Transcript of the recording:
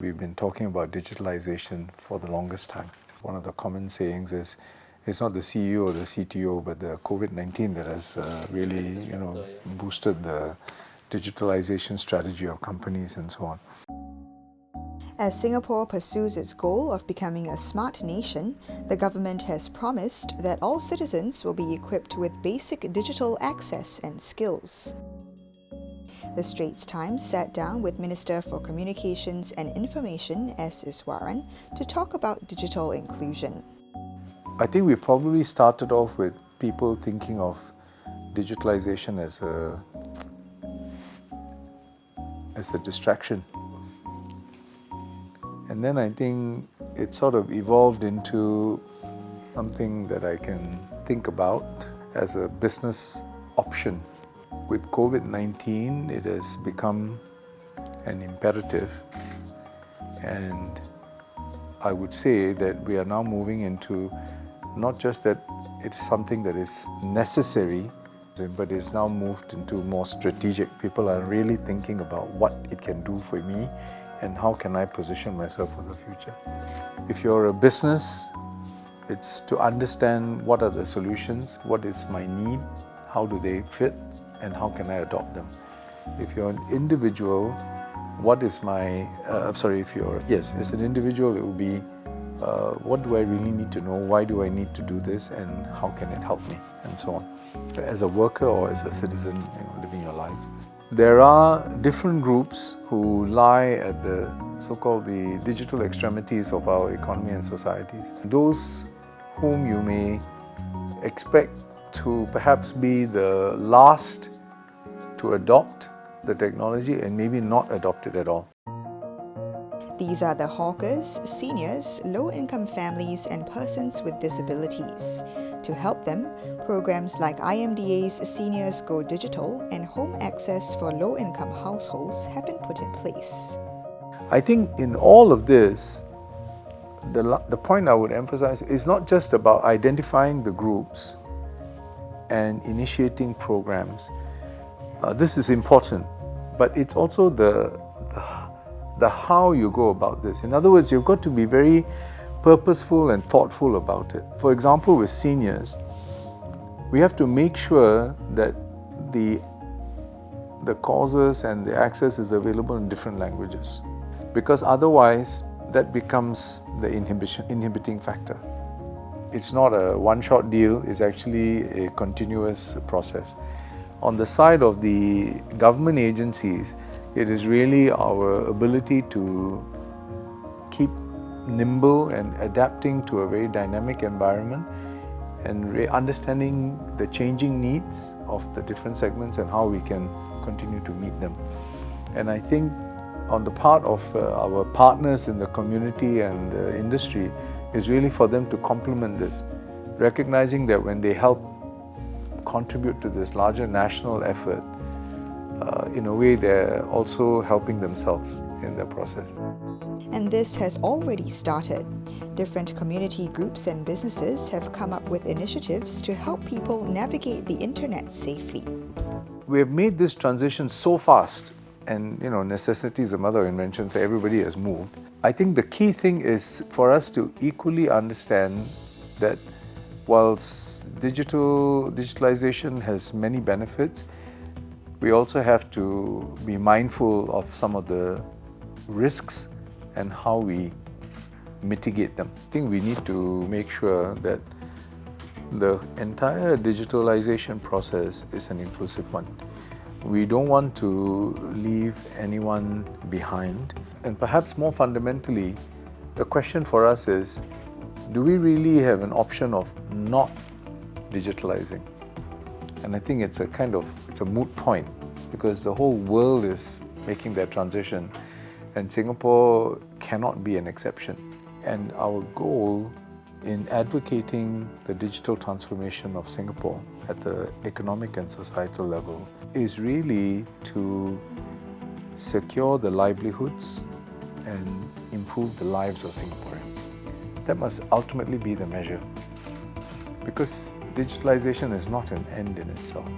We've been talking about digitalization for the longest time. One of the common sayings is, it's not the CEO or the CTO, but the COVID-19 that has really, boosted the digitalization strategy of companies and so on. As Singapore pursues its goal of becoming a smart nation, the government has promised that all citizens will be equipped with basic digital access and skills. The Straits Times sat down with Minister for Communications and Information, S. Iswaran, to talk about digital inclusion. I think we probably started off with people thinking of digitalization as a distraction. And then I think it sort of evolved into something that I can think about as a business option. With COVID-19, it has become an imperative, and I would say that we are now moving into not just that it's something that is necessary, but it's now moved into more strategic. People are really thinking about what it can do for me and how can I position myself for the future. If you're a business, it's to understand what are the solutions, what is my need, how do they fit, and how can I adopt them. If you're an individual, what is my, as an individual, it will be, what do I really need to know, why do I need to do this, and how can it help me, and so on. As a worker or as a citizen, living your life. There are different groups who lie at the so-called the digital extremities of our economy and societies. Those whom you may expect to perhaps be the last to adopt the technology and maybe not adopt it at all. These are the hawkers, seniors, low-income families and persons with disabilities. To help them, programs like IMDA's Seniors Go Digital and Home Access for Low-Income Households have been put in place. I think in all of this, the point I would emphasize is not just about identifying the groups and initiating programs. This is important, but it's also the how you go about this. In other words, you've got to be very purposeful and thoughtful about it. For example, with seniors, we have to make sure that the causes and the access is available in different languages, because otherwise that becomes the inhibiting factor. It's not a one-shot deal, it's actually a continuous process. On the side of the government agencies, it is really our ability to keep nimble and adapting to a very dynamic environment and understanding the changing needs of the different segments and how we can continue to meet them. And I think on the part of our partners in the community and the industry is really for them to complement this, recognizing that when they help contribute to this larger national effort, in a way they're also helping themselves in the process. And this has already started. Different community groups and businesses have come up with initiatives to help people navigate the internet safely. We have made this transition so fast, and necessity is the mother of invention, so everybody has moved. I think the key thing is for us to equally understand that whilst digitalization has many benefits, we also have to be mindful of some of the risks and how we mitigate them. I think we need to make sure that the entire digitalization process is an inclusive one. We don't want to leave anyone behind. And perhaps more fundamentally, the question for us is, do we really have an option of not digitalizing? And I think it's a moot point, because the whole world is making that transition and Singapore cannot be an exception. And our goal in advocating the digital transformation of Singapore at the economic and societal level is really to secure the livelihoods and improve the lives of Singaporeans. That must ultimately be the measure, because digitalization is not an end in itself.